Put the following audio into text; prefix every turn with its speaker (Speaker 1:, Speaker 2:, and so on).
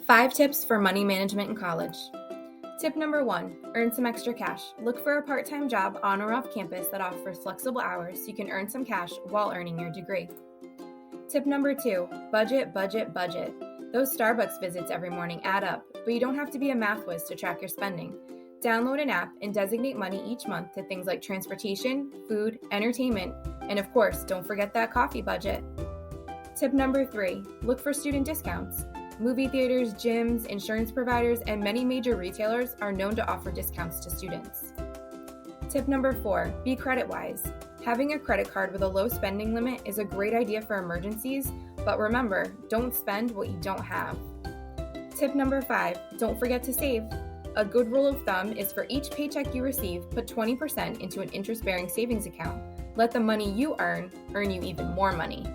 Speaker 1: 5 tips for money management in college. Tip number 1, earn some extra cash. Look for a part-time job on or off campus that offers flexible hours so you can earn some cash while earning your degree. Tip number 2, budget. Those Starbucks visits every morning add up, but you don't have to be a math whiz to track your spending. Download an app and designate money each month to things like transportation, food, entertainment, and of course, don't forget that coffee budget. Tip number 3, look for student discounts. Movie theaters, gyms, insurance providers, and many major retailers are known to offer discounts to students. Tip number 4, be credit-wise. Having a credit card with a low spending limit is a great idea for emergencies, but remember, don't spend what you don't have. Tip number 5, don't forget to save. A good rule of thumb is for each paycheck you receive, put 20% into an interest-bearing savings account. Let the money you earn you even more money.